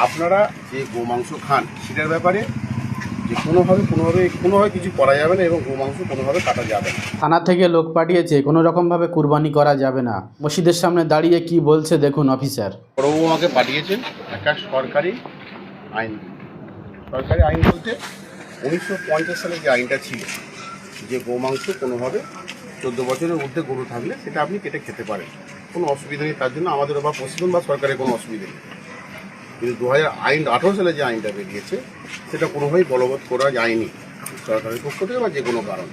আপনারা যে গোমাংস খান সেটার ব্যাপারে যে কোনোভাবে কিছু করা যাবে না এবং গোমাংস কোনোভাবে কাটা যাবে না। থানা থেকে লোক পাঠিয়েছে, কোনো রকমভাবে কুরবানি করা যাবে না। মসজিদের সামনে দাঁড়িয়ে কি বলছে দেখুন অফিসার। বড়বাবু আমাকে পাঠিয়েছেন একটা সরকারি আইন বলতে 1950 সালে যে আইনটা ছিল যে গোমাংস কোনোভাবে 14 বছরের ঊর্ধ্বে গরু থাকলে সেটা আপনি কেটে খেতে পারেন, কোনো অসুবিধা নেই। তার জন্য আমাদের বা প্রশাসন বা সরকারের কোনো অসুবিধা নেই। কিন্তু 2018 সালে যে আইনটা বেরিয়েছে সেটা কোনোভাবেই বলবৎ করা যায়নি সরকারের পক্ষ থেকে বা যে কোনো কারণ।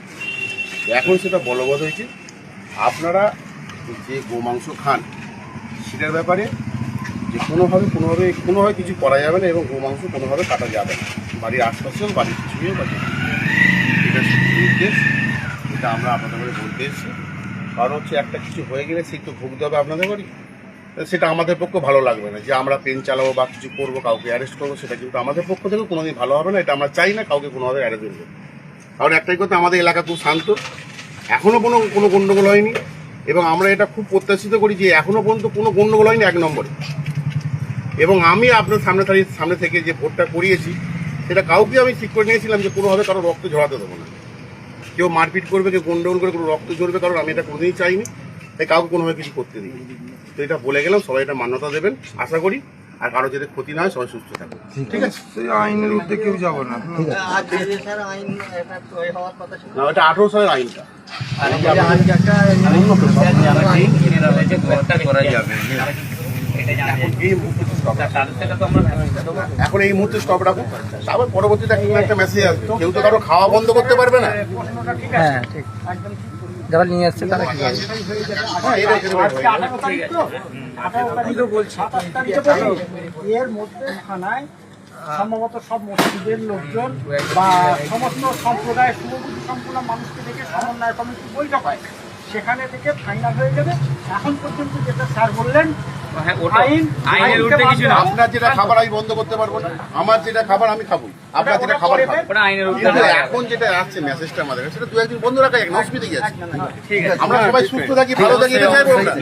এখন সেটা বলবৎ হয়েছে। আপনারা যে গোমাংস খান সেটার ব্যাপারে যে কোনোভাবে কিছু করা যাবে না এবং গোমাংস কোনোভাবে কাটা যাবে না। বাড়ির আশপাশেও বাড়ির পিছনেও বা এটা নির্দেশ, এটা আমরা আপনাদের করে বলতে এসেছি। কারণ হচ্ছে একটা কিছু হয়ে গেলে সেই তো ভুগতে হবে আপনাদের বাড়ি, সেটা আমাদের পক্ষে ভালো লাগবে না। যে আমরা পেন চালাবো বা কিছু করবো, কাউকে অ্যারেস্ট করবো, সেটা কিন্তু আমাদের পক্ষ থেকে কোনোদিন ভালো হবে না। এটা আমরা চাই না কাউকে কোনোভাবে অ্যারেস্ট করবো। কারণ একটাই কথা, আমাদের এলাকা খুব শান্ত, এখনও কোনো গণ্ডগোল হয়নি এবং আমরা এটা খুব প্রত্যাশিত করি যে এখনও পর্যন্ত কোনো গণ্ডগোল হয়নি 1 নম্বরে। এবং আমি আপনার সামনে থেকে যে ভোটটা করিয়েছি সেটা কাউকে আমি ঠিক করে নিয়েছিলাম যে কোনোভাবে কারো রক্ত ঝরাতে দেবো না। কেউ মারপিট করবে, কেউ গন্ডগোল করে কোনো রক্ত ঝরবে, কারণ আমি এটা কোনোদিনই চাইনি, তাই কাউকে কোনোভাবে কিছু করতে দিই। তো এটা বলে গেলাম, সবাই এটা মান্যতা দেবেন আশা করি, আর কারো যাতে ক্ষতি না হয়, সবাই সুস্থ থাকবে। ঠিক আছে, সেই আইনের ঊর্ধ্বে কেউ যাব না। না, এটা 18 সালের আইনটা। এখন এই মুহূর্তে স্টপ রাখুন, তারপর পরবর্তীতে একটা মেসেজ আসবে। কেউ তো কারো খাওয়া বন্ধ করতে পারবে না। হ্যাঁ ঠিক, যারা নিয়ে আসছে তারা কি করবে? এর মধ্যে থানায় সম্ভবত সব মসজিদের লোকজন বা সমস্ত সম্প্রদায় শুভবুদ্ধি সম্পূর্ণ মানুষকে দেখে সমন্বয় কমিটি বৈঠক হয়, সেখানে থেকে ফাইনাল হয়ে যাবে। এখন পর্যন্ত যেটা স্যার বললেন, আপনার যেটা খাবার আমি বন্ধ করতে পারবো না, আমার যেটা খাবার আমি খাবো, আপনার যেটা খাবার খাবো। এখন যেটা আসছে মেসেজটা আমাদের, সেটা 2-1 দিন বন্ধ রাখা যায়, অসুবিধা কি আছে? আমরা সবাই সুস্থ থাকি, ভালো থাকি, এটা চাইবো আমরা।